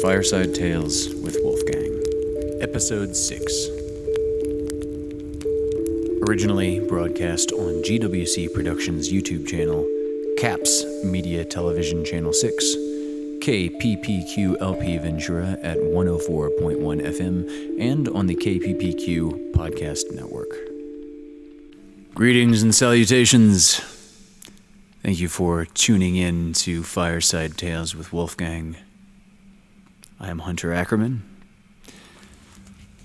Fireside Tailes with Wolfgang, Episode 6. Originally broadcast on GWC Productions YouTube channel, CAPS Media Television Channel 6, KPPQ LP Ventura at 104.1 FM, and on the KPPQ Podcast Network. Greetings and salutations. Thank you for tuning in to Fireside Tailes with Wolfgang. I am Hunter Ackerman.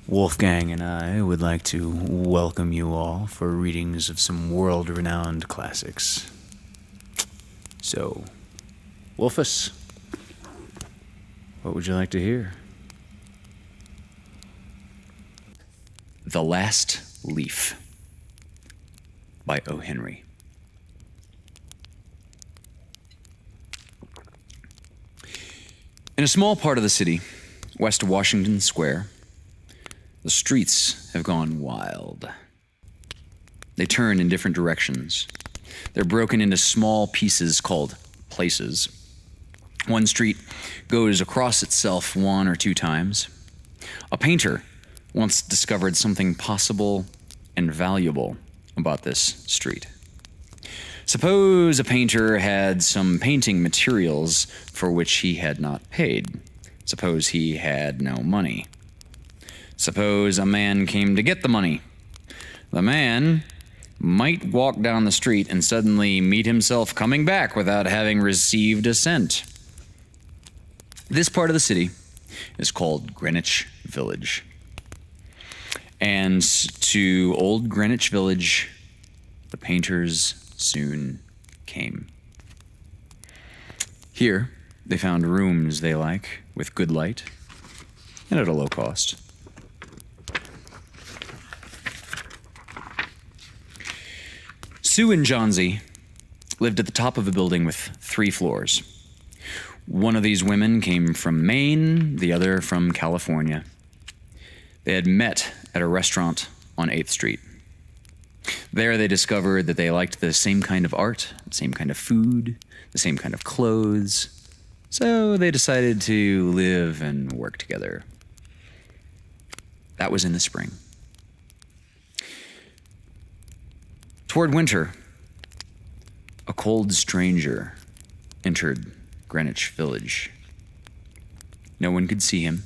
Wolfgang and I would like to welcome you all for readings of some world-renowned classics. So, Wolfus, what would you like to hear? The Last Leaf by O. Henry. In a small part of the city, west of Washington Square, the streets have gone wild. They turn in different directions. They're broken into small pieces called places. One street goes across itself one or two times. A painter once discovered something possible and valuable about this street. Suppose a painter had some painting materials for which he had not paid. Suppose he had no money. Suppose a man came to get the money. The man might walk down the street and suddenly meet himself coming back without having received a cent. This part of the city is called Greenwich Village. And to old Greenwich Village, the painters soon came. Here, they found rooms they like, with good light, and at a low cost. Sue and Johnsy lived at the top of a building with 3 floors. One of these women came from Maine, the other from California. They had met at a restaurant on 8th Street. There they discovered that they liked the same kind of art, the same kind of food, the same kind of clothes. So they decided to live and work together. That was in the spring. Toward winter, a cold stranger entered Greenwich Village. No one could see him.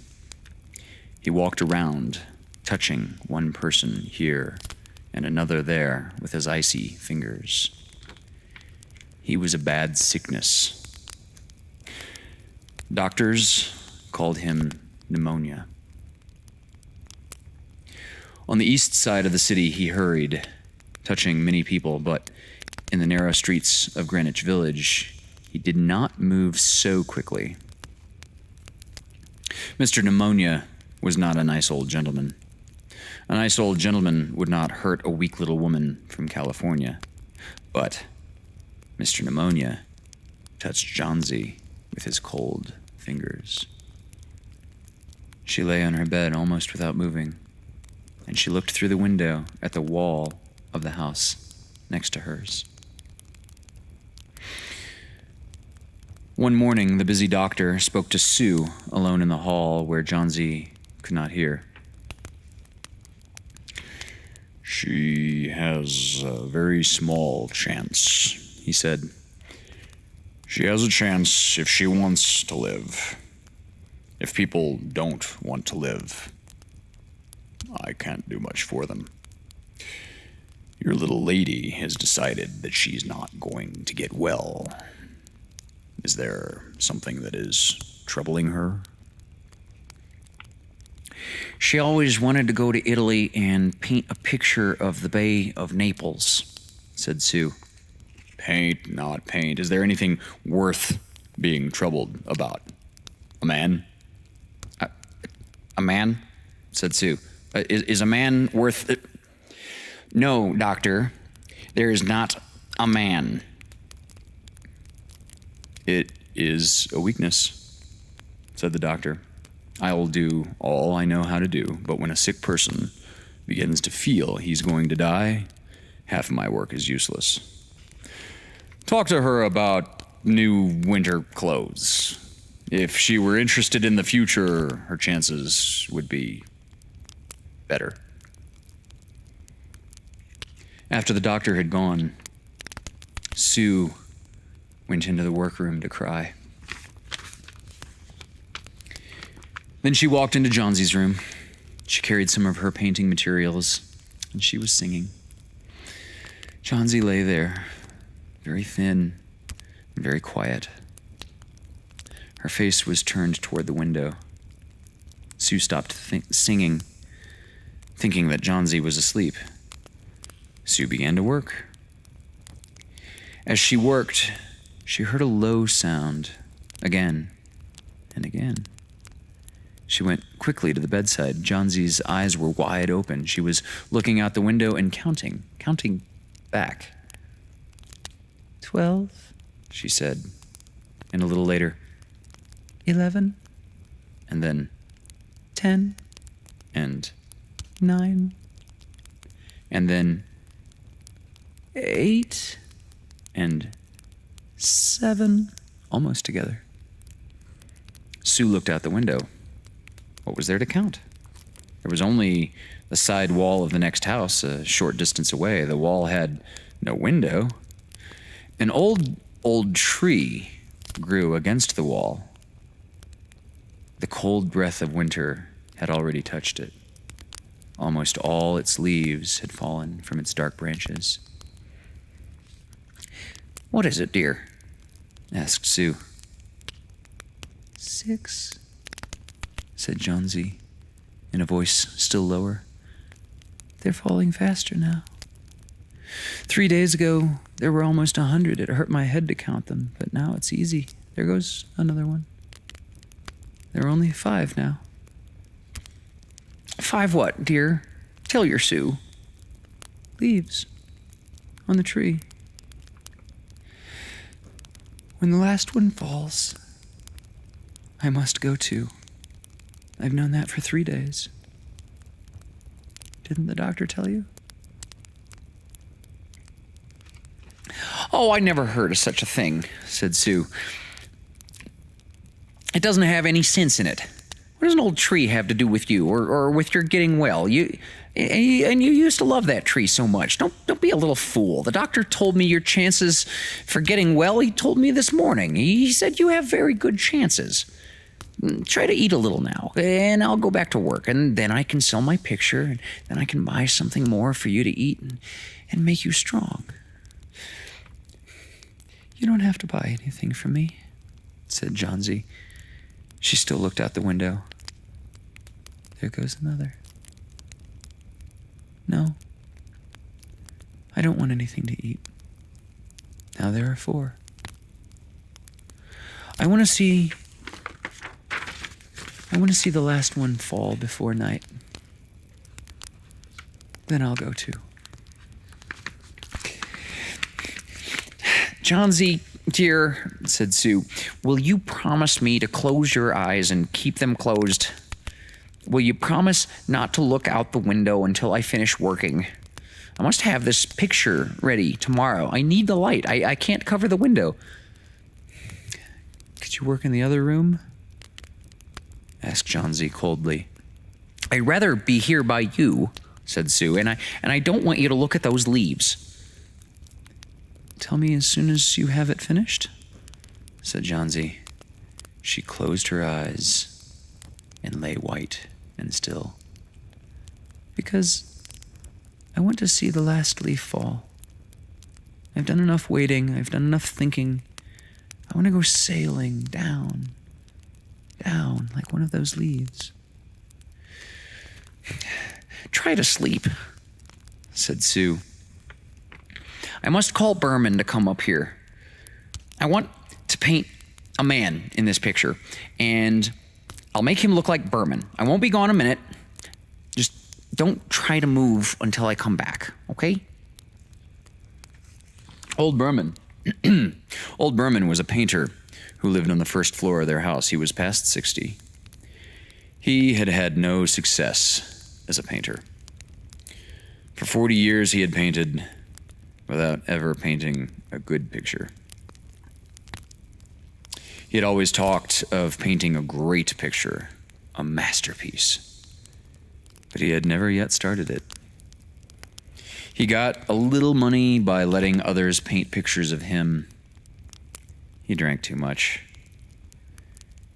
He walked around, touching one person here and another there with his icy fingers. He was a bad sickness. Doctors called him pneumonia. On the east side of the city, he hurried, touching many people, but in the narrow streets of Greenwich Village, he did not move so quickly. Mr. Pneumonia was not a nice old gentleman. A nice old gentleman would not hurt a weak little woman from California. But Mr. Pneumonia touched Johnsy with his cold fingers. She lay on her bed almost without moving, and she looked through the window at the wall of the house next to hers. One morning, the busy doctor spoke to Sue alone in the hall where Johnsy could not hear. "She has a very small chance," he said. "She has a chance if she wants to live. If people don't want to live, I can't do much for them. Your little lady has decided that she's not going to get well. Is there something that is troubling her?" "She always wanted to go to Italy and paint a picture of the Bay of Naples," said Sue. "Paint, not paint. Is there anything worth being troubled about? A man?" A man?" said Sue. Is a man worth it?" "No, doctor, there is not a man." "It is a weakness," said the doctor. "I'll do all I know how to do, but when a sick person begins to feel he's going to die, half of my work is useless. Talk to her about new winter clothes. If she were interested in the future, her chances would be better. After the doctor had gone, Sue went into the workroom to cry. Then she walked into Johnsie's room. She carried some of her painting materials, and she was singing. Johnsie lay there, very thin and very quiet. Her face was turned toward the window. Sue stopped singing, thinking that Johnsie was asleep. Sue began to work. As she worked, she heard a low sound, again and again. She went quickly to the bedside. Johnsie's eyes were wide open. She was looking out the window and counting back. 12, she said, and a little later, 11, and then 10, and 9, and then 8, and 7, almost together. Sue looked out the window. What was there to count? There was only the side wall of the next house, a short distance away. The wall had no window. An old tree grew against the wall. The cold breath of winter had already touched it. Almost all its leaves had fallen from its dark branches. "What is it, dear?" asked Sue. 6, said Johnsie, in a voice still lower. "They're falling faster now. 3 days ago, there were almost 100. It hurt my head to count them, but now it's easy. There goes another one. There are only 5 now." "5 what, dear? Tell your Sue." "Leaves on the tree. When the last one falls, I must go too. I've known that for 3 days. Didn't the doctor tell you?" "Oh, I never heard of such a thing," said Sue. "It doesn't have any sense in it. What does an old tree have to do with you or with your getting well? You used to love that tree so much. Don't be a little fool. The doctor told me your chances for getting well. He told me this morning. He said you have very good chances. Try to eat a little now, and I'll go back to work, and then I can sell my picture, and then I can buy something more for you to eat and make you strong." "You don't have to buy anything from me," said Johnsie. She still looked out the window. "There goes another. No, I don't want anything to eat. Now there are 4. I want to see the last one fall before night. Then I'll go too." "Johnsie, dear," said Sue, "will you promise me to close your eyes and keep them closed? Will you promise not to look out the window until I finish working? I must have this picture ready tomorrow. I need the light. I can't cover the window." "Could you work in the other room?" asked Johnsie coldly. "I'd rather be here by you," said Sue, and I don't want you to look at those leaves." "Tell me as soon as you have it finished," said Johnsie. She closed her eyes and lay white and still. "Because I want to see the last leaf fall. I've done enough waiting. I've done enough thinking. I want to go sailing down, like one of those leaves." "Try to sleep," said Sue. "I must call Berman to come up here. I want to paint a man in this picture, and I'll make him look like Berman. I won't be gone a minute. Just don't try to move until I come back, okay?" Old Berman was a painter who lived on the first floor of their house. He was past 60. He had had no success as a painter. For 40 years he had painted without ever painting a good picture. He had always talked of painting a great picture, a masterpiece, but he had never yet started it. He got a little money by letting others paint pictures of him. He drank too much.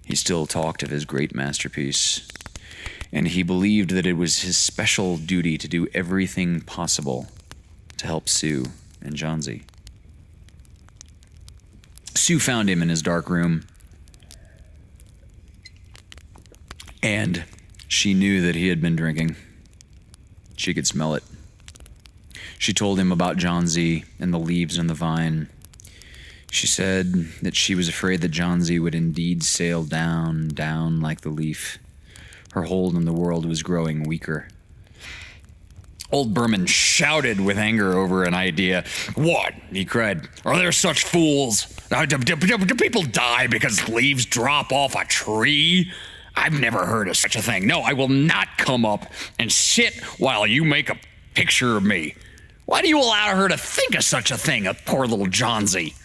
He still talked of his great masterpiece, and he believed that it was his special duty to do everything possible to help Sue and Johnsy. Sue found him in his dark room, and she knew that he had been drinking. She could smell it. She told him about Johnsy and the leaves on the vine. She said that she was afraid that Johnsy would indeed sail down, down like the leaf. Her hold on the world was growing weaker. Old Berman shouted with anger over an idea. "What?" he cried. "Are there such fools? Do people die because leaves drop off a tree? I've never heard of such a thing. No, I will not come up and sit while you make a picture of me. Why do you allow her to think of such a thing, a poor little Johnsy?"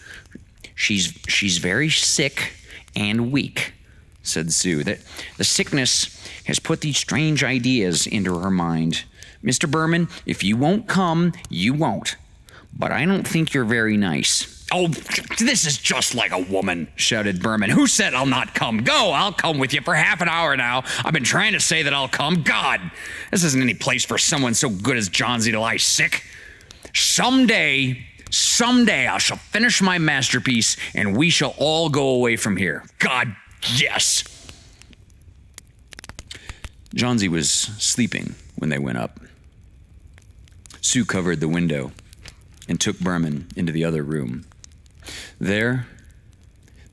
She's very sick and weak," said Sue. The sickness has put these strange ideas into her mind. "Mr. Berman, if you won't come, you won't. But I don't think you're very nice." "Oh, this is just like a woman," shouted Berman. "Who said I'll not come? Go, I'll come with you for half an hour now. I've been trying to say that I'll come. God, this isn't any place for someone so good as Johnsy to lie sick. Someday I shall finish my masterpiece and we shall all go away from here. God, yes." Johnsy was sleeping when they went up. Sue covered the window and took Berman into the other room. There,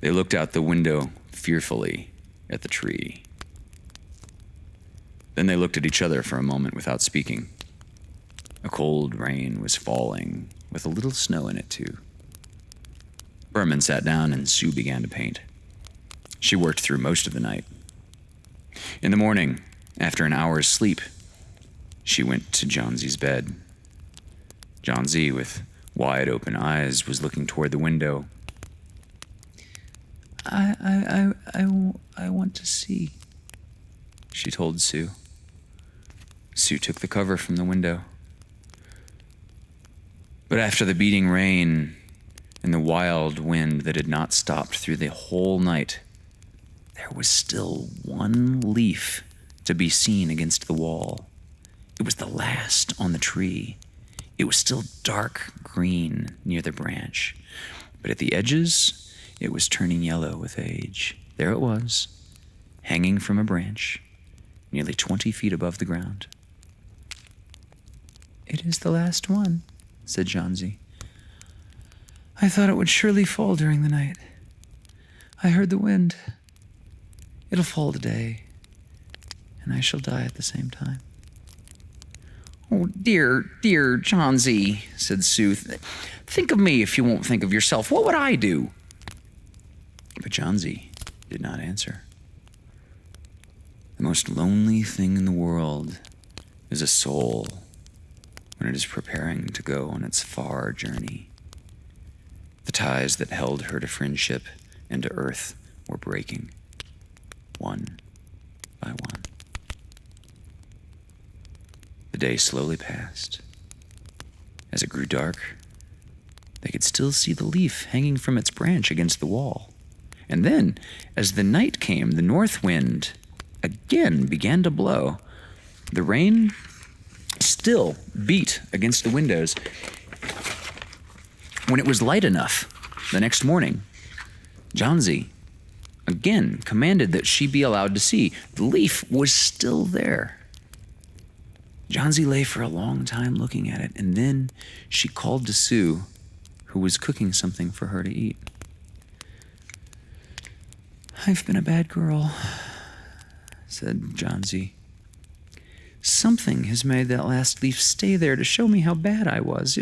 they looked out the window fearfully at the tree. Then they looked at each other for a moment without speaking. A cold rain was falling, with a little snow in it, too. Berman sat down and Sue began to paint. She worked through most of the night. In the morning, after an hour's sleep, she went to Johnsy's bed. Johnsy, with wide open eyes, was looking toward the window. I want to see," she told Sue. Sue took the cover from the window. But after the beating rain and the wild wind that had not stopped through the whole night, there was still one leaf to be seen against the wall. It was the last on the tree. It was still dark green near the branch, but at the edges, it was turning yellow with age. There it was, hanging from a branch, nearly 20 feet above the ground. "It is the last one," said Johnsy. "I thought it would surely fall during the night. I heard the wind. It'll fall today, and I shall die at the same time." "Oh, dear, dear Johnsy," said Sue. "Think of me if you won't think of yourself. What would I do?" But Johnsy did not answer. The most lonely thing in the world is a soul when it is preparing to go on its far journey. The ties that held her to friendship and to earth were breaking, one by one. The day slowly passed. As it grew dark, they could still see the leaf hanging from its branch against the wall. And then, as the night came, the north wind again began to blow. The rain still beat against the windows. When it was light enough the next morning, Johnsy again commanded that she be allowed to see. The leaf was still there. Johnsy lay for a long time looking at it, and then she called to Sue, who was cooking something for her to eat. "I've been a bad girl," said Johnsy. "Something has made that last leaf stay there to show me how bad I was.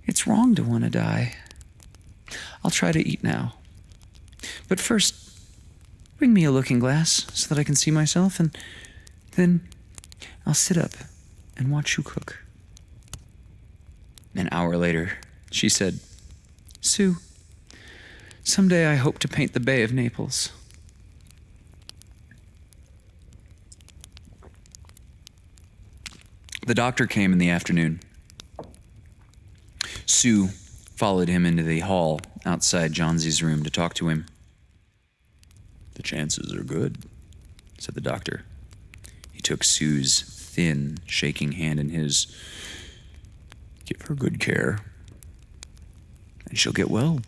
It's wrong to want to die. I'll try to eat now. But first, bring me a looking glass so that I can see myself, and then I'll sit up and watch you cook." An hour later, she said, "Sue, Someday I hope to paint the Bay of Naples. The doctor came in the afternoon. Sue followed him into the hall outside Johnsey's room to talk to him. "The chances are good," said the doctor. He took Sue's thin, shaking hand in his. "Give her good care, and she'll get well.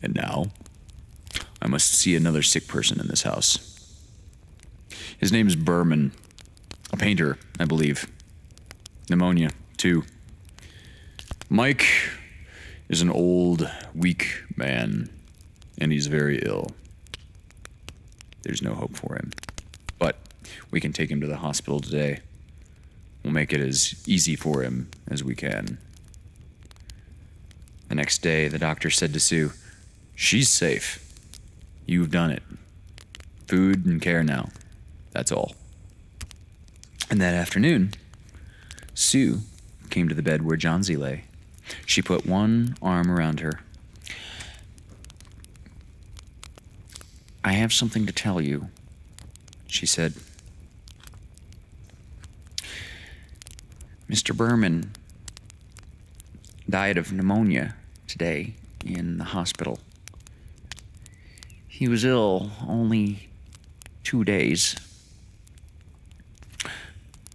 And now, I must see another sick person in this house. His name's Berman, a painter, I believe. Pneumonia, too. Mike is an old, weak man, and he's very ill. There's no hope for him, but we can take him to the hospital today. We'll make it as easy for him as we can." The next day, the doctor said to Sue, "She's safe. You've done it. Food and care now. That's all." And that afternoon, Sue came to the bed where Johnsey lay. She put one arm around her. "I have something to tell you," she said. "Mr. Berman died of pneumonia today in the hospital. He was ill only 2 days.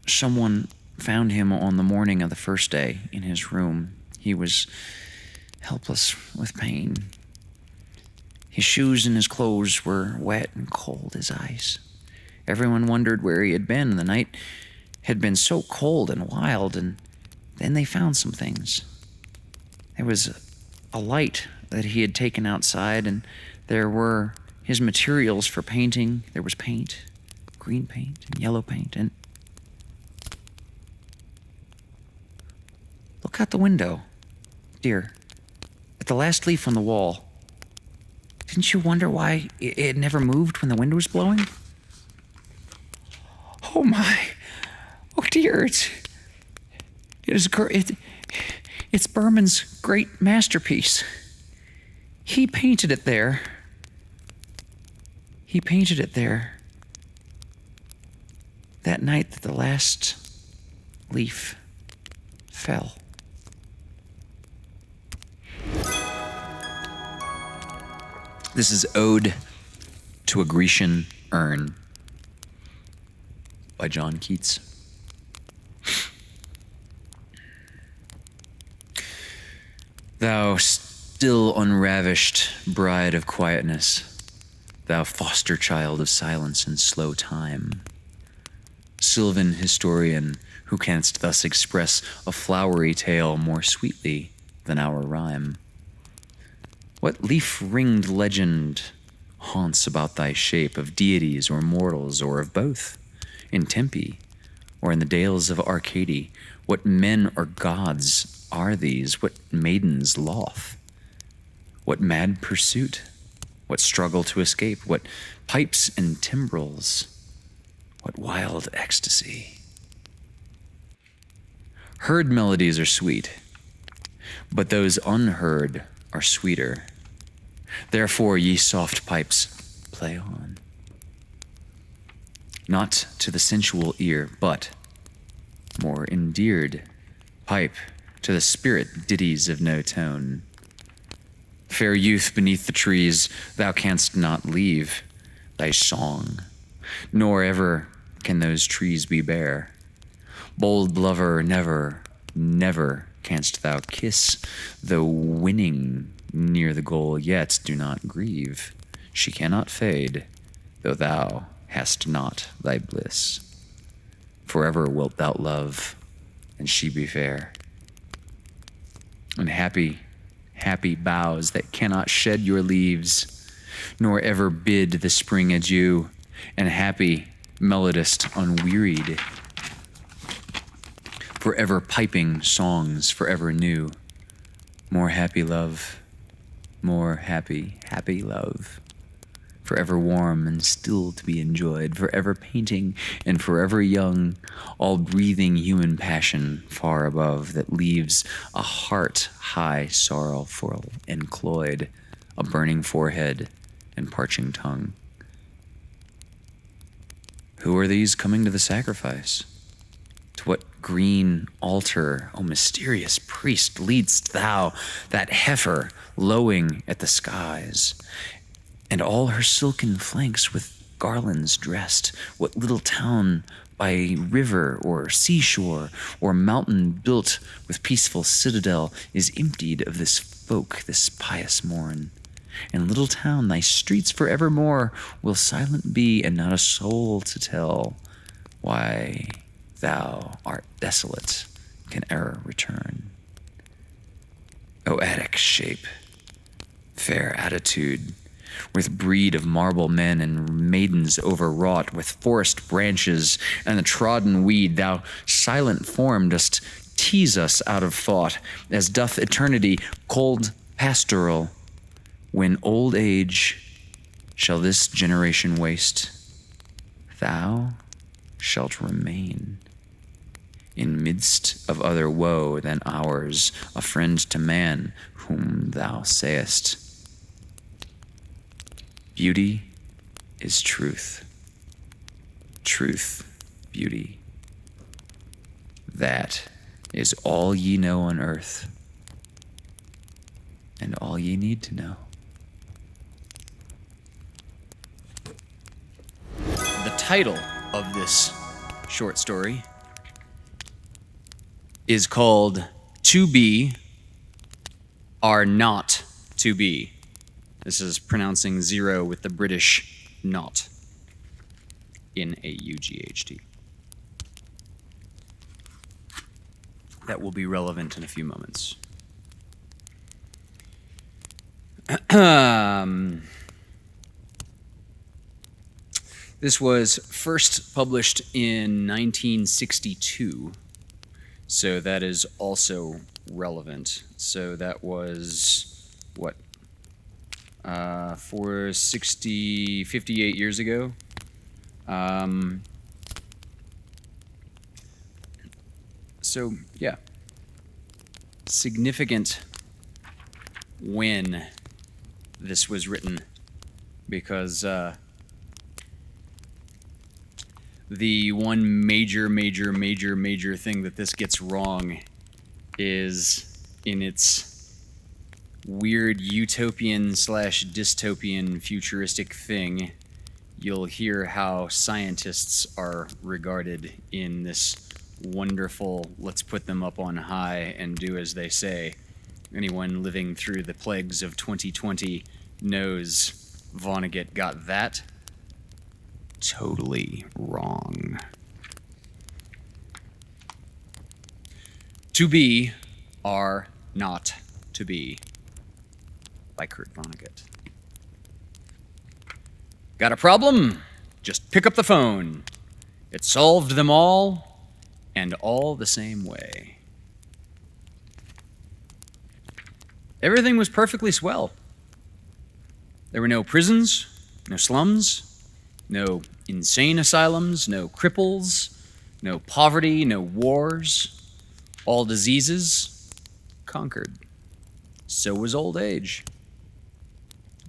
Someone found him on the morning of the first day in his room. He was helpless with pain. His shoes and his clothes were wet and cold as ice. Everyone wondered where he had been. The night had been so cold and wild, and then they found some things. There was a light that he had taken outside, and there were his materials for painting. There was paint, green paint and yellow paint, and look out the window, dear, at the last leaf on the wall. Didn't you wonder why it never moved when the wind was blowing? Oh my, oh dear, it's Berman's great masterpiece. He painted it there. He painted it there that night that the last leaf fell." This is Ode to a Grecian Urn by John Keats. Thou still unravished bride of quietness, thou foster child of silence and slow time, sylvan historian who canst thus express a flowery tale more sweetly than our rhyme. What leaf-ringed legend haunts about thy shape of deities or mortals or of both? In Tempe or in the dales of Arcady, what men or gods are these? What maidens loth? What mad pursuit? What struggle to escape? What pipes and timbrels? What wild ecstasy? Heard melodies are sweet, but those unheard are sweeter. Therefore, ye soft pipes, play on. Not to the sensual ear, but, more endeared, pipe to the spirit ditties of no tone. Fair youth beneath the trees, thou canst not leave thy song, nor ever can those trees be bare. Bold lover, never, never canst thou kiss, though winning near the goal, yet do not grieve. She cannot fade, though thou hast not thy bliss. Forever wilt thou love, and she be fair. And happy, happy boughs that cannot shed your leaves, nor ever bid the spring adieu, and happy, melodist unwearied, forever piping songs forever new. More happy love, more happy, happy love, forever warm and still to be enjoyed, forever painting and forever young, all breathing human passion far above, that leaves a heart high sorrowful and cloyed, a burning forehead and parching tongue. Who are these coming to the sacrifice? To what green altar, O mysterious priest, leadst thou that heifer lowing at the skies, and all her silken flanks with garlands dressed? What little town by river or seashore or mountain built with peaceful citadel is emptied of this folk this pious morn? In little town thy streets forevermore will silent be, and not a soul to tell why thou art desolate can e'er return. O Attic shape, fair attitude, with breed of marble men and maidens overwrought with forest branches and the trodden weed, thou silent form dost tease us out of thought, as doth eternity cold pastoral. When old age shall this generation waste, thou shalt remain in midst of other woe than ours, a friend to man whom thou sayest, beauty is truth, truth beauty. That is all ye know on earth, and all ye need to know. The title of this short story is called To Be Are Not To Be. This is pronouncing zero with the British not. N-A-U-G-H-T. That will be relevant in a few moments. This was first published in 1962, so that is also relevant. So that was, what, 58 years ago? So, yeah. Significant when this was written, because the one major thing that this gets wrong is in its weird utopian/dystopian futuristic thing. You'll hear how scientists are regarded in this wonderful, let's put them up on high and do as they say. Anyone living through the plagues of 2020 knows Vonegut got that totally wrong. To Be Are Not To Be by Kurt Vonnegut. Got a problem? Just pick up the phone. It solved them all, and all the same way. Everything was perfectly swell. There were no prisons, no slums, no insane asylums, no cripples, no poverty, no wars. All diseases conquered. So was old age.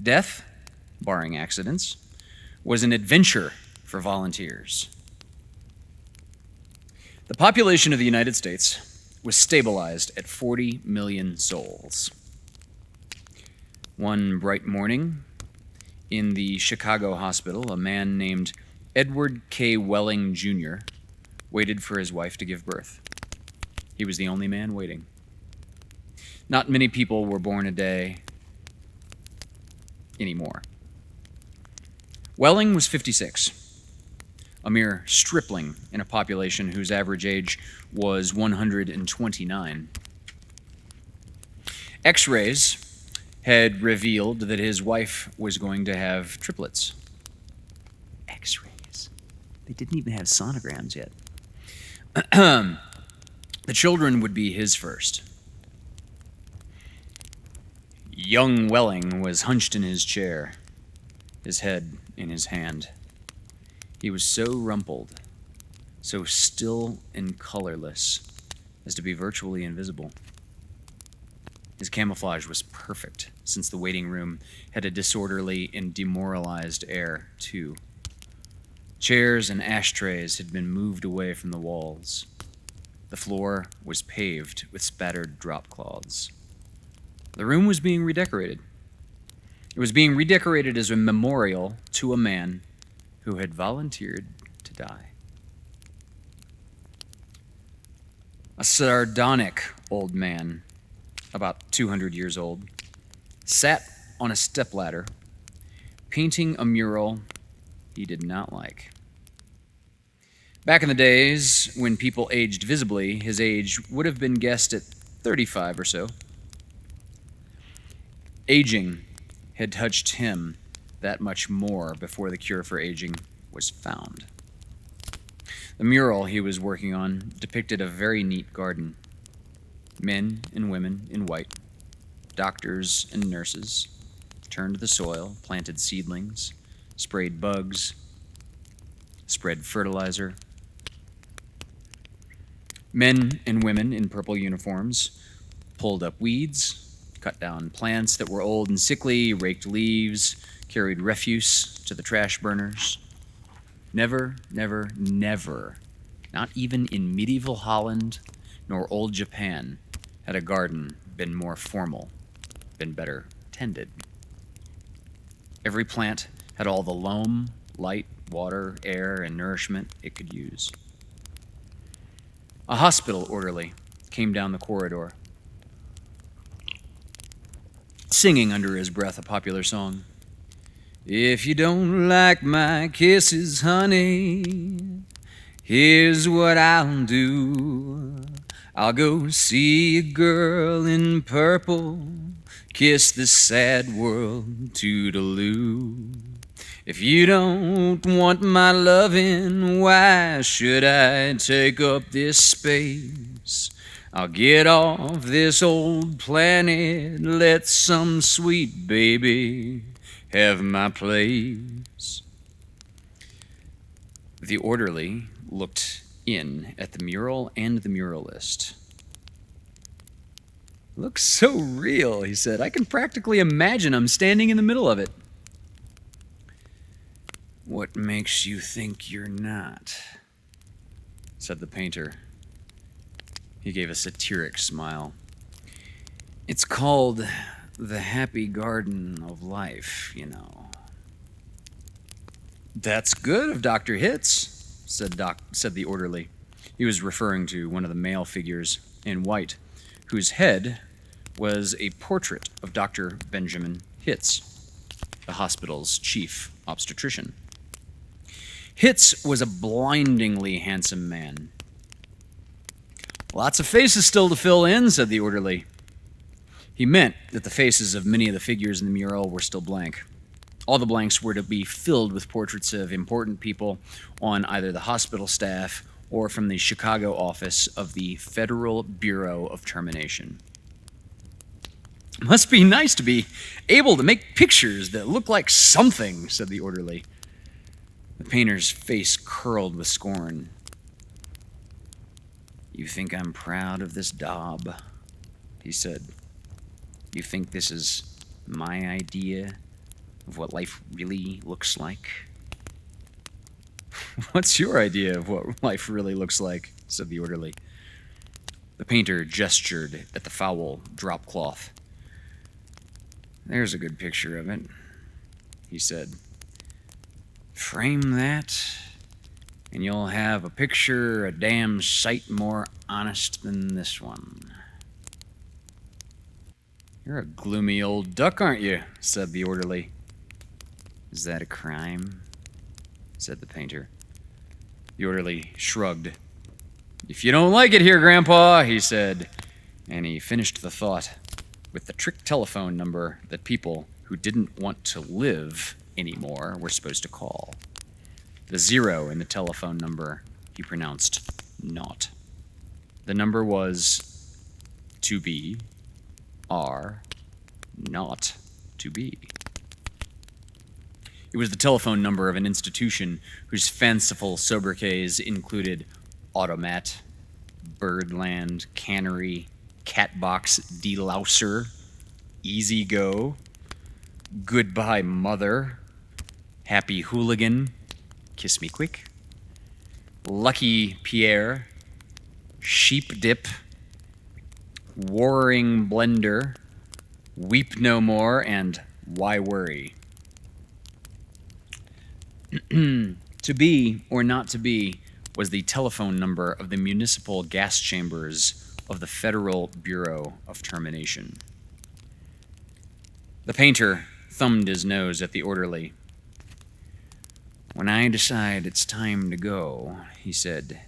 Death, barring accidents, was an adventure for volunteers. The population of the United States was stabilized at 40 million souls. One bright morning, in the Chicago hospital, a man named Edward K. Welling, Jr. waited for his wife to give birth. He was the only man waiting. Not many people were born a day anymore. Welling was 56, a mere stripling in a population whose average age was 129. X-rays had revealed that his wife was going to have triplets. X-rays. They didn't even have sonograms yet. The children would be his first. Young Welling was hunched in his chair, his head in his hand. He was so rumpled, so still and colorless, as to be virtually invisible. His camouflage was perfect, since the waiting room had a disorderly and demoralized air, too. Chairs and ashtrays had been moved away from the walls. The floor was paved with spattered drop cloths. The room was being redecorated. It was being redecorated as a memorial to a man who had volunteered to die. A sardonic old man, about 200 years old, sat on a stepladder, painting a mural he did not like. Back in the days when people aged visibly, his age would have been guessed at 35 or so. Aging had touched him that much more before the cure for aging was found. The mural he was working on depicted a very neat garden. Men and women in white, doctors and nurses, turned the soil, planted seedlings, sprayed bugs, spread fertilizer. Men and women in purple uniforms pulled up weeds, cut down plants that were old and sickly, raked leaves, carried refuse to the trash burners. Never, never, never, not even in medieval Holland nor old Japan, had a garden been more formal, been better tended. Every plant had all the loam, light, water, air, and nourishment it could use. A hospital orderly came down the corridor, singing under his breath a popular song. If you don't like my kisses, honey, here's what I'll do. I'll go see a girl in purple, kiss the sad world toodaloo. If you don't want my lovin', why should I take up this space? I'll get off this old planet, let some sweet baby have my place. The orderly looked in at the mural and the muralist. Looks so real, he said. I can practically imagine I'm standing in the middle of it. What makes you think you're not? Said the painter. He gave a satiric smile. It's called the happy garden of life, you know. That's good of Dr. Hitz, said the orderly. He was referring to one of the male figures in white, whose head was a portrait of Dr. Benjamin Hitz, the hospital's chief obstetrician. Hitz was a blindingly handsome man. Lots of faces still to fill in, said the orderly. He meant that the faces of many of the figures in the mural were still blank. All the blanks were to be filled with portraits of important people on either the hospital staff or from the Chicago office of the Federal Bureau of Termination. Must be nice to be able to make pictures that look like something, said the orderly. The painter's face curled with scorn. You think I'm proud of this daub? He said. You think this is my idea of what life really looks like? What's your idea of what life really looks like? Said the orderly. The painter gestured at the foul drop cloth. There's a good picture of it, he said. Frame that, and you'll have a picture a damn sight more honest than this one. You're a gloomy old duck, aren't you? Said the orderly. Is that a crime? Said the painter. The orderly shrugged. If you don't like it here, Grandpa, he said, and he finished the thought with the trick telephone number that people who didn't want to live anymore were supposed to call. The 0 in the telephone number he pronounced naught. The number was to be, are, not to be. It was the telephone number of an institution whose fanciful sobriquets included Automat, Birdland, Cannery, Catbox Delouser, Easy Go, Goodbye Mother, Happy Hooligan, Kiss Me Quick, Lucky Pierre, Sheep Dip, Warring Blender, Weep No More, and Why Worry? To be or not to be was the telephone number of the municipal gas chambers of the Federal Bureau of Termination. The painter thumbed his nose at the orderly. "When I decide it's time to go," he said,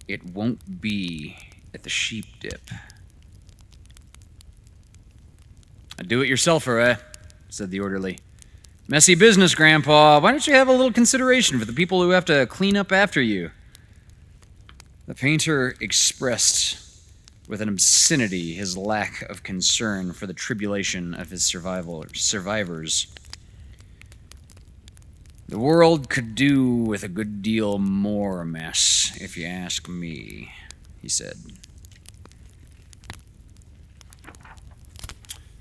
"it won't be at the Sheep Dip." "A do-it-yourselfer, eh?" said the orderly. "Messy business, Grandpa. Why don't you have a little consideration for the people who have to clean up after you?" The painter expressed with an obscenity his lack of concern for the tribulation of his survivors. "The world could do with a good deal more mess, if you ask me," he said.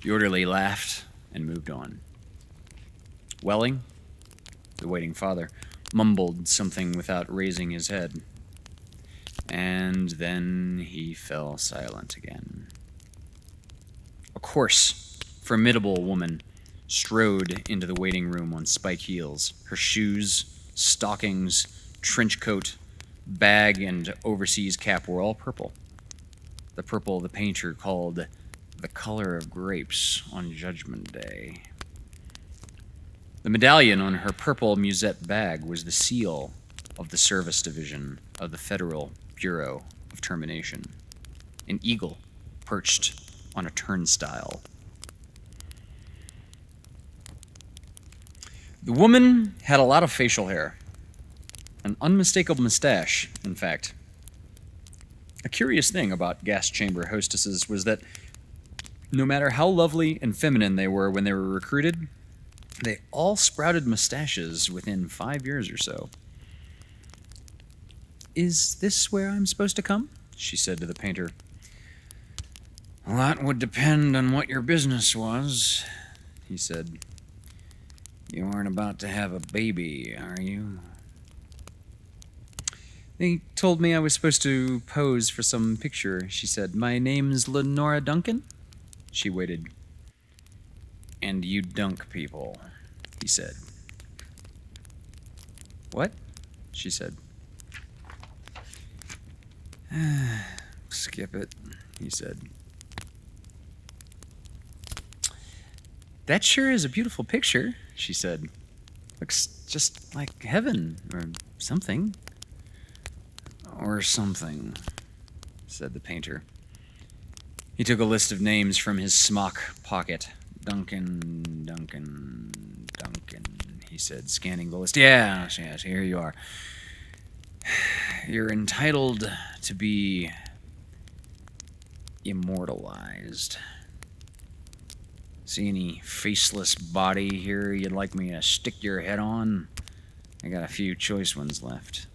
The orderly laughed and moved on. Welling, the waiting father, mumbled something without raising his head. And then he fell silent again. A coarse, formidable woman strode into the waiting room on spike heels. Her shoes, stockings, trench coat, bag, and overseas cap were all purple. The purple the painter called the color of grapes on Judgment Day. The medallion on her purple musette bag was the seal of the Service Division of the Federal Bureau of Termination, an eagle perched on a turnstile. The woman had a lot of facial hair, an unmistakable mustache, in fact. A curious thing about gas chamber hostesses was that no matter how lovely and feminine they were when they were recruited, they all sprouted mustaches within 5 years or so. "Is this where I'm supposed to come?" she said to the painter. "A lot would depend on what your business was," he said. "You aren't about to have a baby, are you?" "They told me I was supposed to pose for some picture," she said. "My name's Lenora Duncan." She waited. "And you dunk people," he said. "What?" she said. "Skip it," he said. "That sure is a beautiful picture," she said. "Looks just like heaven, or something." "Or something," said the painter. He took a list of names from his smock pocket. Duncan, he said, scanning the list. Yes, here you are. You're entitled to be immortalized. See any faceless body here you'd like me to stick your head on? I got a few choice ones left.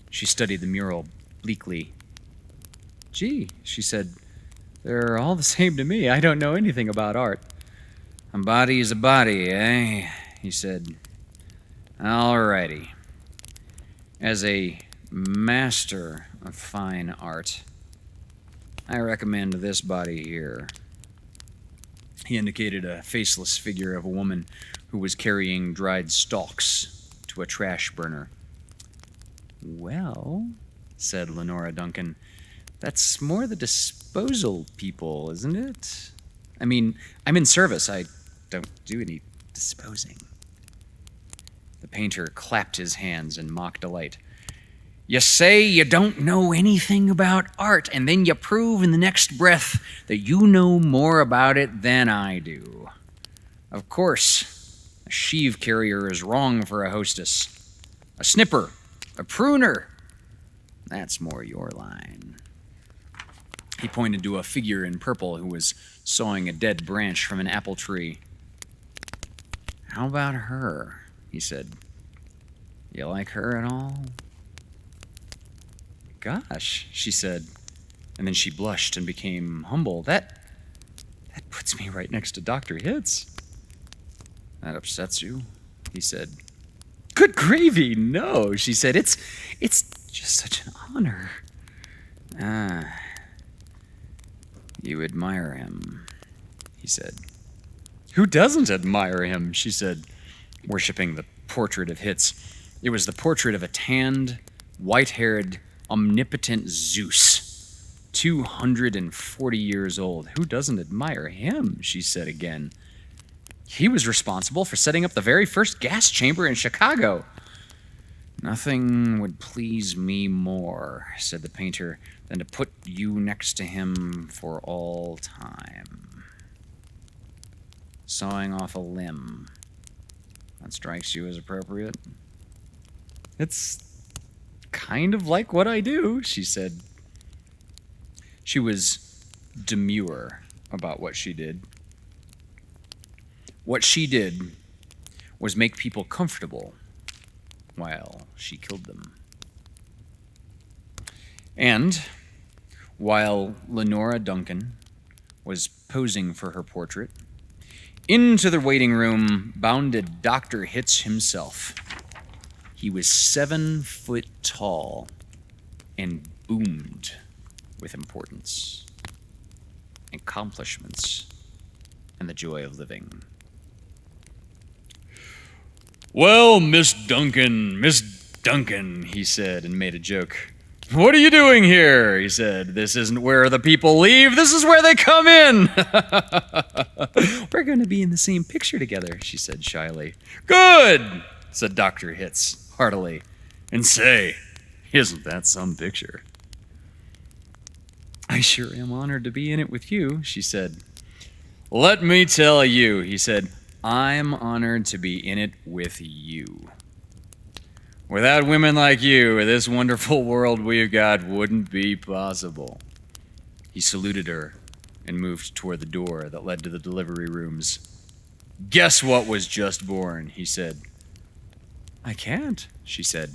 She studied the mural bleakly. "Gee," she said, "they're all the same to me. I don't know anything about art." "A body is a body, eh?" he said. "Alrighty. As a master of fine art, I recommend this body here." He indicated a faceless figure of a woman who was carrying dried stalks to a trash burner. "Well," said Lenora Duncan, "that's more the disposal people, isn't it? I mean, I'm in service. I don't do any disposing." The painter clapped his hands in mock delight. "You say you don't know anything about art, and then you prove in the next breath that you know more about it than I do. Of course, a sheave carrier is wrong for a hostess. A snipper, a pruner, that's more your line." He pointed to a figure in purple who was sawing a dead branch from an apple tree. "How about her?" he said. "You like her at all?" "Gosh," she said, And then she blushed and became humble. That puts me right next to Dr. Hitz. That upsets you, he said. Good gravy, no, she said. It's just such an honor. Ah, you admire him, he said. Who doesn't admire him, she said, worshipping the portrait of Hitz. It was the portrait of a tanned, white-haired, omnipotent Zeus, 240 years old. Who doesn't admire him, she said again. He was responsible for setting up the very first gas chamber in Chicago. Nothing would please me more, said the painter, than to put you next to him for all time. Sawing off a limb. That strikes you as appropriate? It's kind of like what I do, she said. She was demure about what she did. What she did was make people comfortable while she killed them. And while Lenora Duncan was posing for her portrait, into the waiting room bounded Dr. Hitz himself. He was 7 foot tall and boomed with importance, accomplishments, and the joy of living. Well, Miss Duncan, he said, and made a joke. What are you doing here? He said. This isn't where the people leave. This is where they come in. We're going to be in the same picture together, she said shyly. Good, said Dr. Hitz heartily. And say, isn't that some picture? I sure am honored to be in it with you, she said. Let me tell you, he said, I'm honored to be in it with you. Without women like you, this wonderful world we've got wouldn't be possible. He saluted her and moved toward the door that led to the delivery rooms. Guess what was just born, he said. I can't, she said.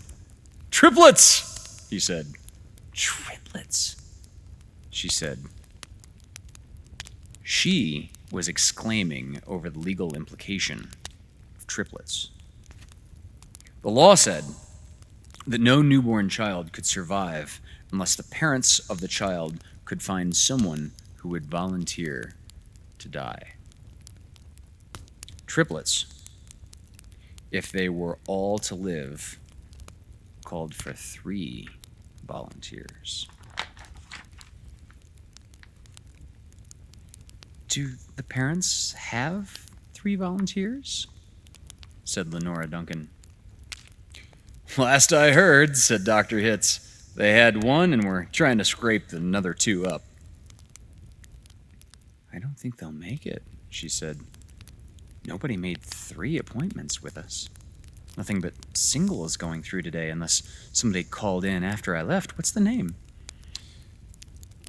Triplets, he said. Triplets, she said. She was exclaiming over the legal implication of triplets. The law said that no newborn child could survive unless the parents of the child could find someone who would volunteer to die. Triplets, if they were all to live, called for 3 volunteers. Do the parents have 3 volunteers? Said Lenora Duncan. Last I heard, said Dr. Hitz, they had 1 and were trying to scrape another 2 up. I don't think they'll make it, she said. Nobody made 3 appointments with us. Nothing but singles going through today, unless somebody called in after I left. What's the name?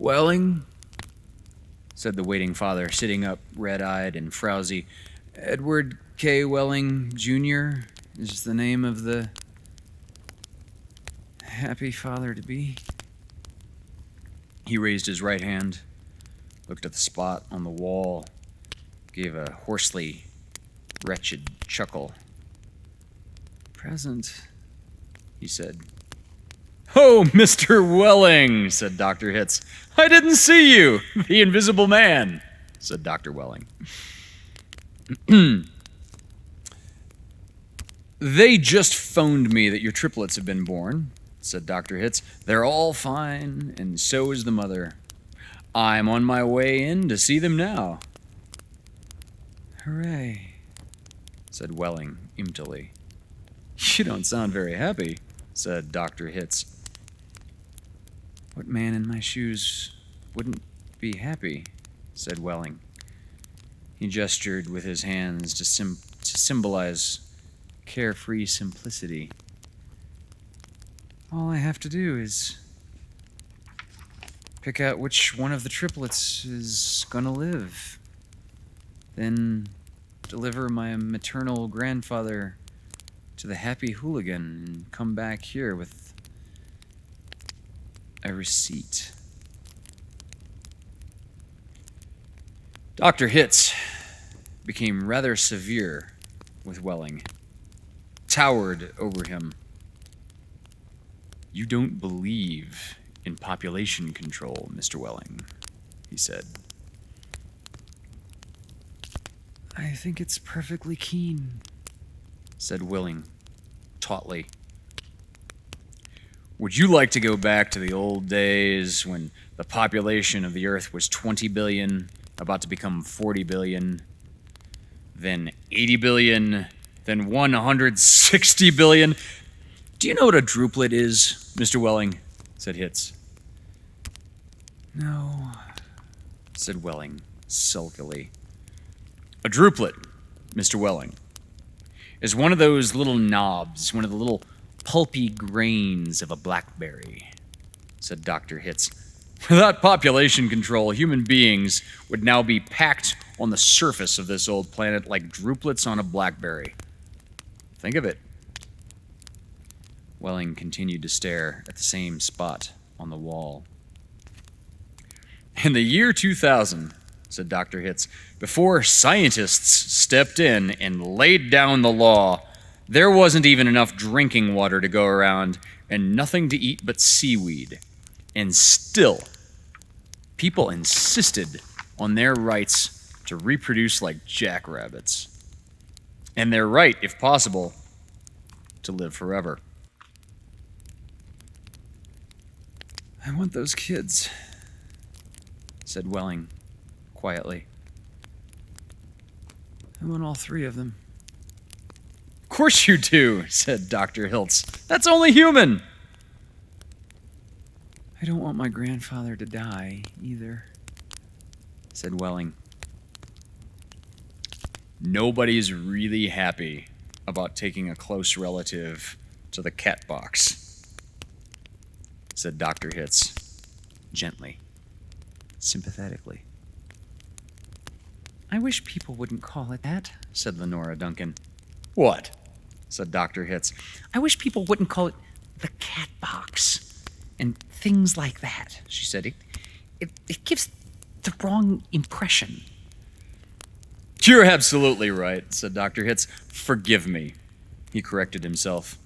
Welling, said the waiting father, sitting up, red-eyed and frowsy. Edward K. Welling, Jr. is the name of the happy father-to-be. He raised his right hand, looked at the spot on the wall, gave a hoarsely wretched chuckle. Present, he said. Oh, Mr. Welling, said Dr. Hitz. I didn't see you, the invisible man, said Dr. Welling. They just phoned me that your triplets have been born, said Dr. Hitz. They're all fine, and so is the mother. I'm on my way in to see them now. Hooray, said Welling emptily. You don't sound very happy, said Dr. Hitz. What man in my shoes wouldn't be happy, said Welling. He gestured with his hands to symbolize carefree simplicity. All I have to do is pick out which one of the triplets is gonna live. Then deliver my maternal grandfather to the happy hooligan and come back here with a receipt. Dr. Hitz became rather severe with Welling, towered over him. "You don't believe in population control, Mr. Welling," he said. "I think it's perfectly keen," said Welling, tautly. "Would you like to go back to the old days when the population of the Earth was 20 billion, about to become 40 billion, then 80 billion, then 160 billion? Do you know what a druplet is, Mr. Welling?" said Hitz. "No," said Welling, sulkily. "A druplet, Mr. Welling, is one of those little knobs, one of the little pulpy grains of a blackberry," said Dr. Hitz. "Without population control, human beings would now be packed on the surface of this old planet like druplets on a blackberry. Think of it." Welling continued to stare at the same spot on the wall. "In the year 2000, said Dr. Hitz, "before scientists stepped in and laid down the law, there wasn't even enough drinking water to go around and nothing to eat but seaweed. And still, people insisted on their rights to reproduce like jackrabbits. And their right, if possible, to live forever." "I want those kids," said Welling, quietly. "I want all three of them." "Of course you do," said Dr. Hitz. "That's only human." "I don't want my grandfather to die, either," said Welling. "Nobody's really happy about taking a close relative to the cat box," said Dr. Hitz, gently, sympathetically. "I wish people wouldn't call it that," said Lenora Duncan. "What?" said Dr. Hitz. "I wish people wouldn't call it the cat box and things like that," she said. It gives the wrong impression." "You're absolutely right," said Dr. Hitz. "Forgive me," he corrected himself.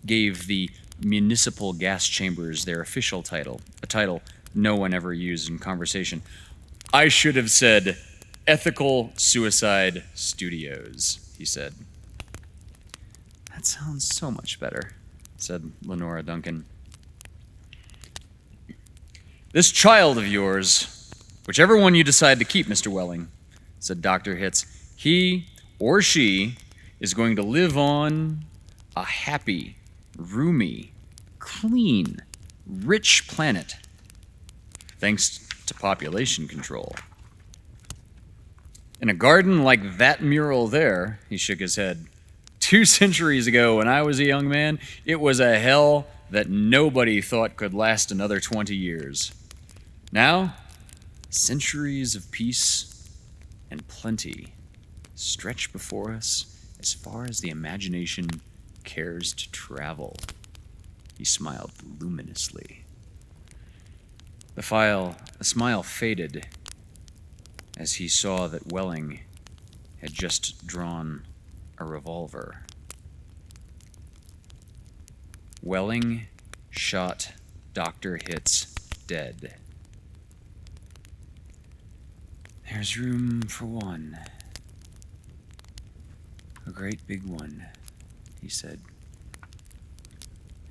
Gave the municipal gas chambers their official title, a title no one ever used in conversation. "I should have said Ethical Suicide Studios," he said. "That sounds so much better," said Lenora Duncan. "This child of yours, whichever one you decide to keep, Mr. Welling," said Dr. Hitz, "he or she is going to live on a happy, roomy, clean, rich planet, thanks to population control. In a garden like that mural there," he shook his head, "2 centuries ago when I was a young man, it was a hell that nobody thought could last another 20 years. Now, centuries of peace and plenty stretch before us as far as the imagination cares to travel." He smiled luminously. The smile faded as he saw that Welling had just drawn a revolver. Welling shot Dr. Hitz dead. "There's room for one. A great big one," he said.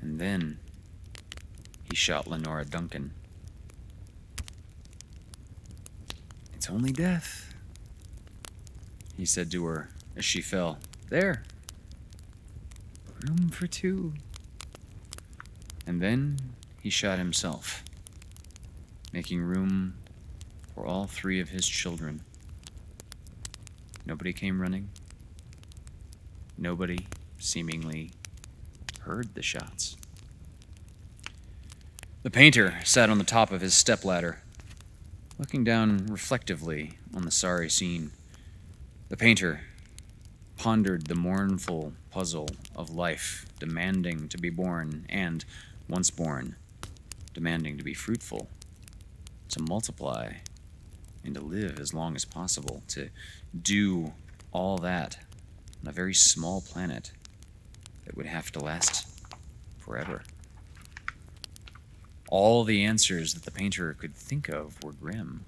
And then he shot Lenora Duncan. "It's only death," he said to her as she fell. "There. Room for 2. And then he shot himself, making room for all 3 of his children. Nobody came running. Nobody, seemingly, heard the shots. The painter sat on the top of his stepladder, looking down reflectively on the sorry scene. The painter pondered the mournful puzzle of life, demanding to be born, and, once born, demanding to be fruitful, to multiply, and to live as long as possible, to do all that on a very small planet that would have to last forever. All the answers that the painter could think of were grim.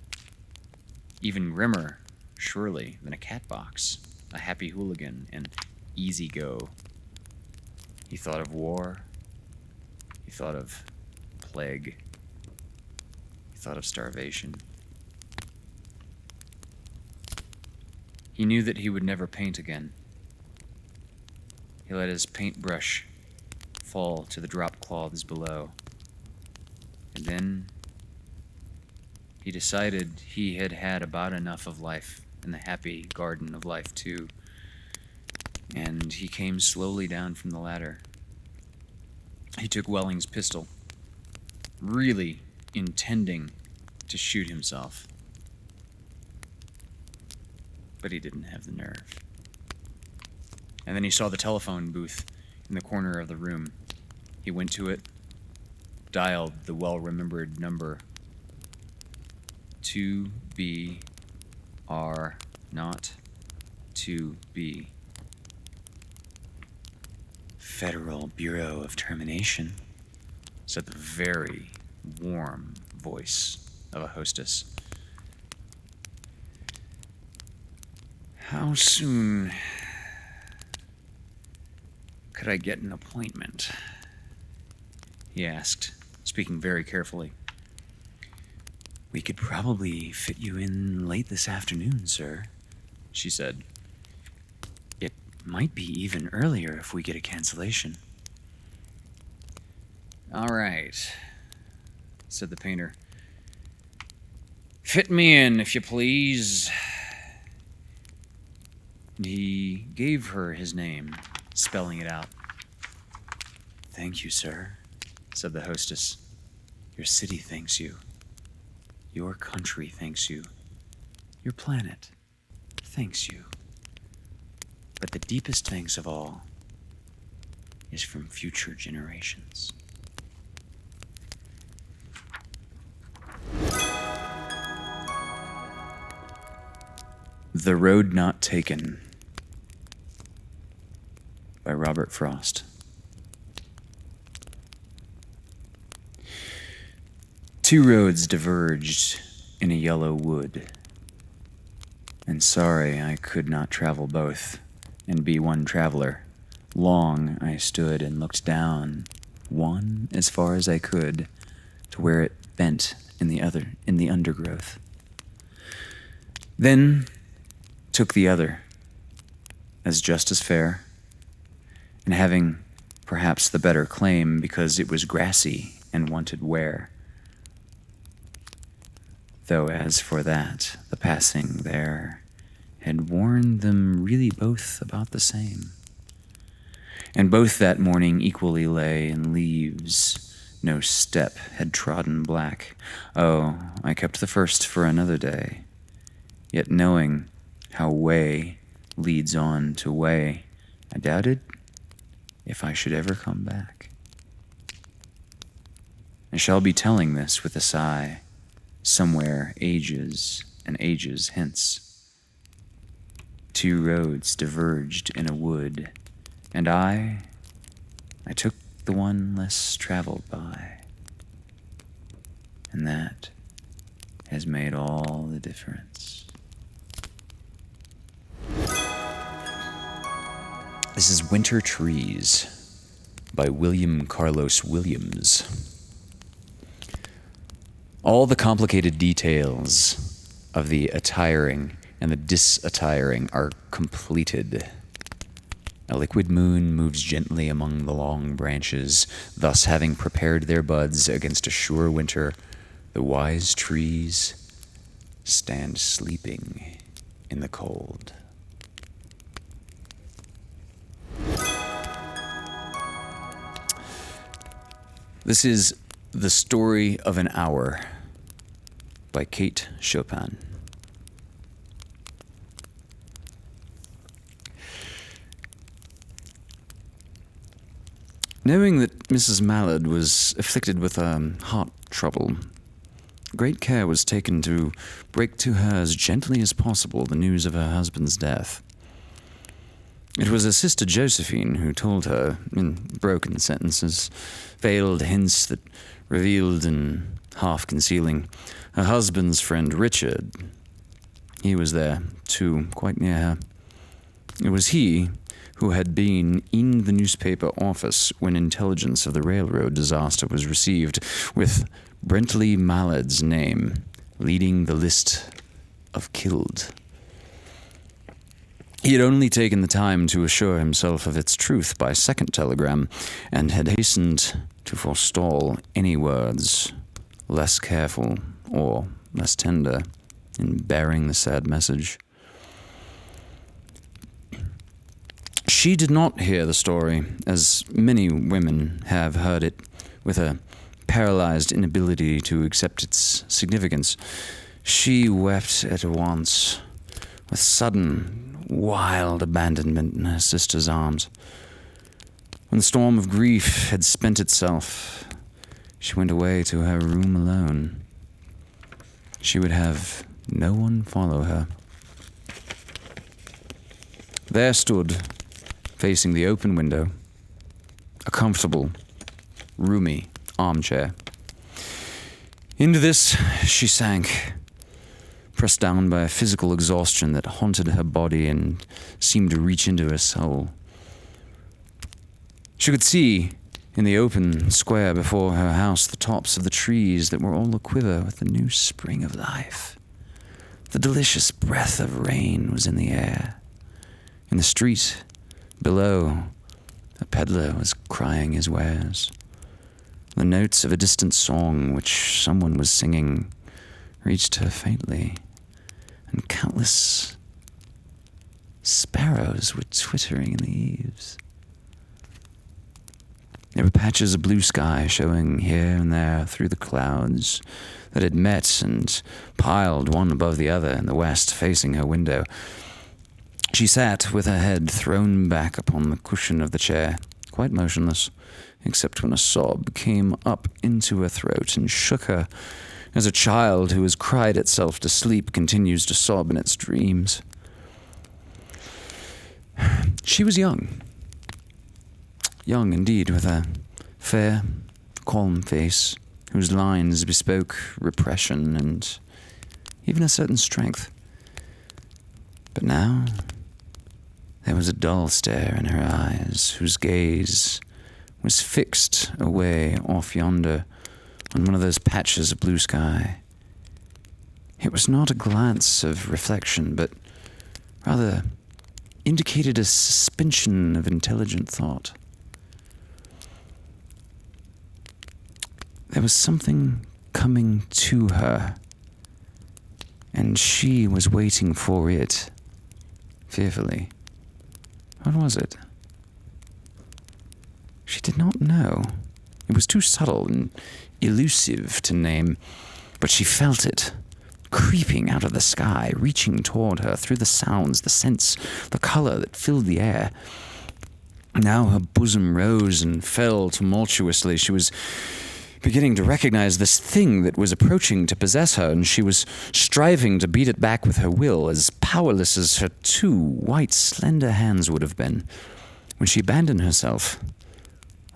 Even grimmer, surely, than a cat box, a happy hooligan, and easy go. He thought of war. He thought of plague. He thought of starvation. He knew that he would never paint again. He let his paintbrush fall to the drop cloths below. And then he decided he had had about enough of life in the happy garden of life, too. And he came slowly down from the ladder. He took Welling's pistol, really intending to shoot himself. But he didn't have the nerve. And then he saw the telephone booth in the corner of the room. He went to it, dialed the well-remembered number 2B R not 2B. Federal Bureau of Termination, said the very warm voice of a hostess. How soon could I get an appointment? He asked, speaking very carefully. We could probably fit you in late this afternoon, sir, she said. It might be even earlier if we get a cancellation. All right, said the painter. Fit me in, if you please. He gave her his name, spelling it out. Thank you, sir, said the hostess. Your city thanks you. Your country thanks you. Your planet thanks you. But the deepest thanks of all is from future generations. The Road Not Taken by Robert Frost. Two roads diverged in a yellow wood, and sorry I could not travel both and be one traveler. Long I stood and looked down, one as far as I could, to where it bent in the undergrowth. Then took the other, as just as fair, and having perhaps the better claim because it was grassy and wanted wear. Though as for that, the passing there had warned them really both about the same. And both that morning equally lay in leaves, no step had trodden black. Oh, I kept the first for another day, yet knowing how way leads on to way, I doubted if I should ever come back. I shall be telling this with a sigh, somewhere ages and ages hence. Two roads diverged in a wood, and I took the one less traveled by. And that has made all the difference. This is Winter Trees by William Carlos Williams. All the complicated details of the attiring and the disattiring are completed. A liquid moon moves gently among the long branches, thus having prepared their buds against a sure winter. The wise trees stand sleeping in the cold. This is The Story of an Hour by Kate Chopin. Knowing that Mrs. Mallard was afflicted with heart trouble, great care was taken to break to her as gently as possible the news of her husband's death. It was her sister Josephine who told her, in broken sentences, veiled hints that revealed and half concealing, her husband's friend Richard. He was there, too, quite near her. It was he who had been in the newspaper office when intelligence of the railroad disaster was received, with Brentley Mallard's name leading the list of killed. He had only taken the time to assure himself of its truth by second telegram, and had hastened to forestall any words less careful or less tender in bearing the sad message. She did not hear the story, as many women have heard it, with a paralyzed inability to accept its significance. She wept at once, with sudden, wild abandonment in her sister's arms. When the storm of grief had spent itself, she went away to her room alone. She would have no one follow her. There stood, facing the open window, a comfortable, roomy armchair. Into this she sank, pressed down by a physical exhaustion that haunted her body and seemed to reach into her soul. She could see, in the open square before her house, the tops of the trees that were all aquiver with the new spring of life. The delicious breath of rain was in the air. In the street below, a peddler was crying his wares. The notes of a distant song which someone was singing reached her faintly, and countless sparrows were twittering in the eaves. There were patches of blue sky showing here and there through the clouds that had met and piled one above the other in the west, facing her window. She sat with her head thrown back upon the cushion of the chair, quite motionless, except when a sob came up into her throat and shook her, as a child who has cried itself to sleep continues to sob in its dreams. She was young indeed, with a fair, calm face, whose lines bespoke repression and even a certain strength. But now there was a dull stare in her eyes, whose gaze was fixed away off yonder on one of those patches of blue sky. It was not a glance of reflection, but rather indicated a suspension of intelligent thought. There was something coming to her, and she was waiting for it, fearfully. What was it? She did not know. It was too subtle and elusive to name, but she felt it, creeping out of the sky, reaching toward her through the sounds, the scents, the color that filled the air. Now her bosom rose and fell tumultuously. She was beginning to recognize this thing that was approaching to possess her, and she was striving to beat it back with her will, as powerless as her two white, slender hands would have been. When she abandoned herself,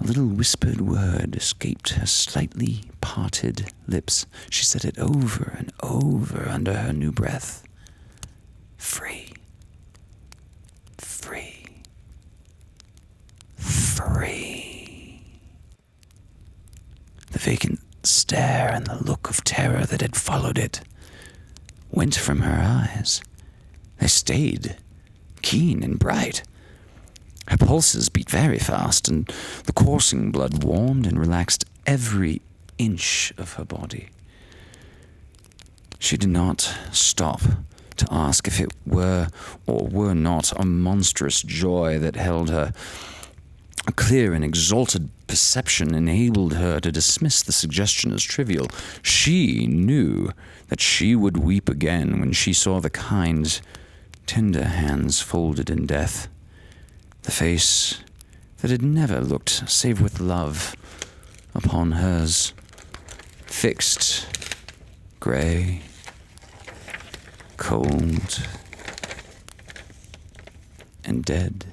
a little whispered word escaped her slightly parted lips. She said it over and over under her new breath. Free. Free. Free. The vacant stare and the look of terror that had followed it went from her eyes. They stayed, keen and bright. Her pulses beat very fast, and the coursing blood warmed and relaxed every inch of her body. She did not stop to ask if it were or were not a monstrous joy that held her. A clear and exalted perception enabled her to dismiss the suggestion as trivial. She knew that she would weep again when she saw the kind, tender hands folded in death, the face that had never looked save with love upon hers, fixed, Grey, cold, and dead.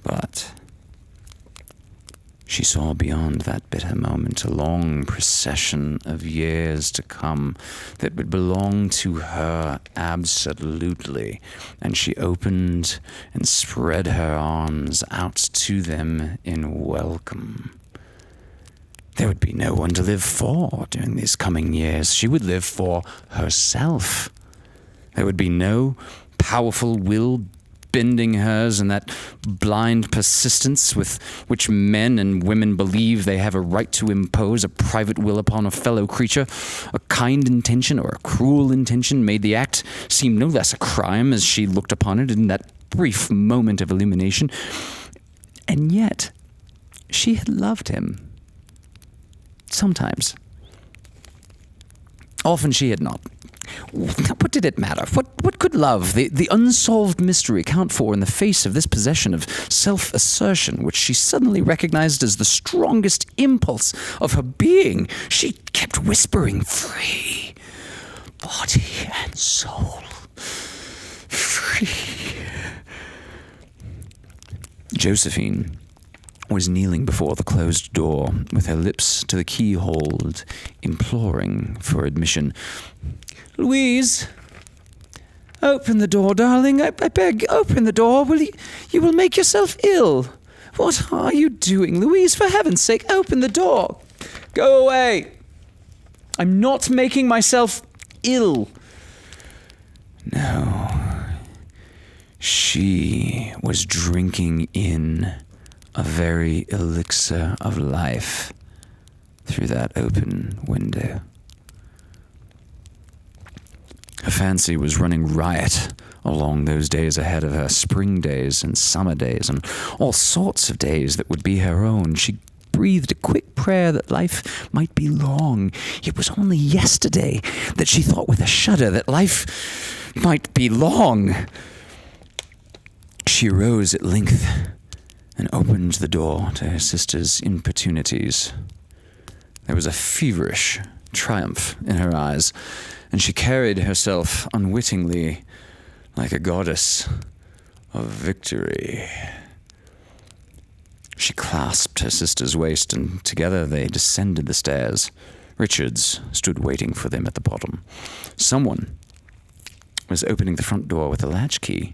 But she saw beyond that bitter moment a long procession of years to come that would belong to her absolutely, and she opened and spread her arms out to them in welcome. There would be no one to live for during these coming years. She would live for herself. There would be no powerful will bending hers and that blind persistence with which men and women believe they have a right to impose a private will upon a fellow creature. A kind intention or a cruel intention made the act seem no less a crime as she looked upon it in that brief moment of illumination. And yet, she had loved him. Sometimes. Often she had not. What did it matter? What could love, the unsolved mystery, count for in the face of this possession of self-assertion, which she suddenly recognized as the strongest impulse of her being? She kept whispering, free, body and soul, free. Josephine was kneeling before the closed door, with her lips to the keyhole, imploring for admission. Louise, open the door, darling. I beg, open the door. You will make yourself ill. What are you doing, Louise? For heaven's sake, open the door. Go away. I'm not making myself ill. No. She was drinking in a very elixir of life through that open window. Her fancy was running riot along those days ahead of her, spring days and summer days and all sorts of days that would be her own. She breathed a quick prayer that life might be long. It was only yesterday that she thought with a shudder that life might be long. She arose at length and opened the door to her sister's importunities. There was a feverish triumph in her eyes, and she carried herself unwittingly like a goddess of victory. She clasped her sister's waist, and together they descended the stairs. Richards stood waiting for them at the bottom. Someone was opening the front door with a latchkey.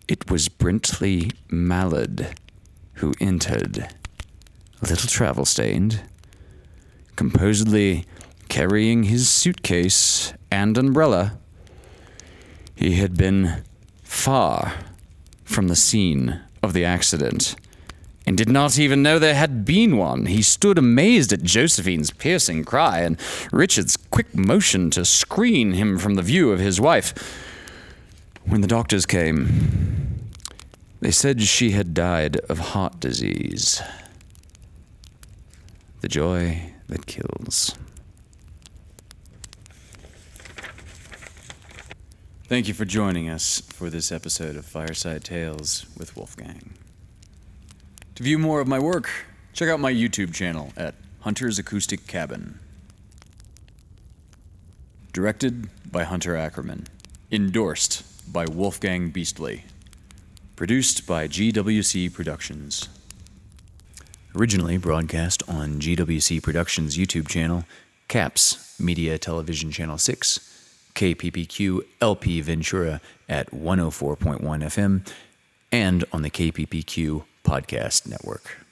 It was Brentley Mallard who entered, a little travel-stained, composedly carrying his suitcase and umbrella. He had been far from the scene of the accident and did not even know there had been one. He stood amazed at Josephine's piercing cry and Richard's quick motion to screen him from the view of his wife. When the doctors came, they said she had died of heart disease. The joy that kills. Thank you for joining us for this episode of Fireside Tales with Wolfgang. To view more of my work, check out my YouTube channel at Hunter's Acoustic Cabin. Directed by Hunter Ackerman. Endorsed by Wolfgang Beastly. Produced by GWC Productions. Originally broadcast on GWC Productions' YouTube channel, CAPS Media Television Channel 6, KPPQ LP Ventura at 104.1 FM, and on the KPPQ Podcast Network.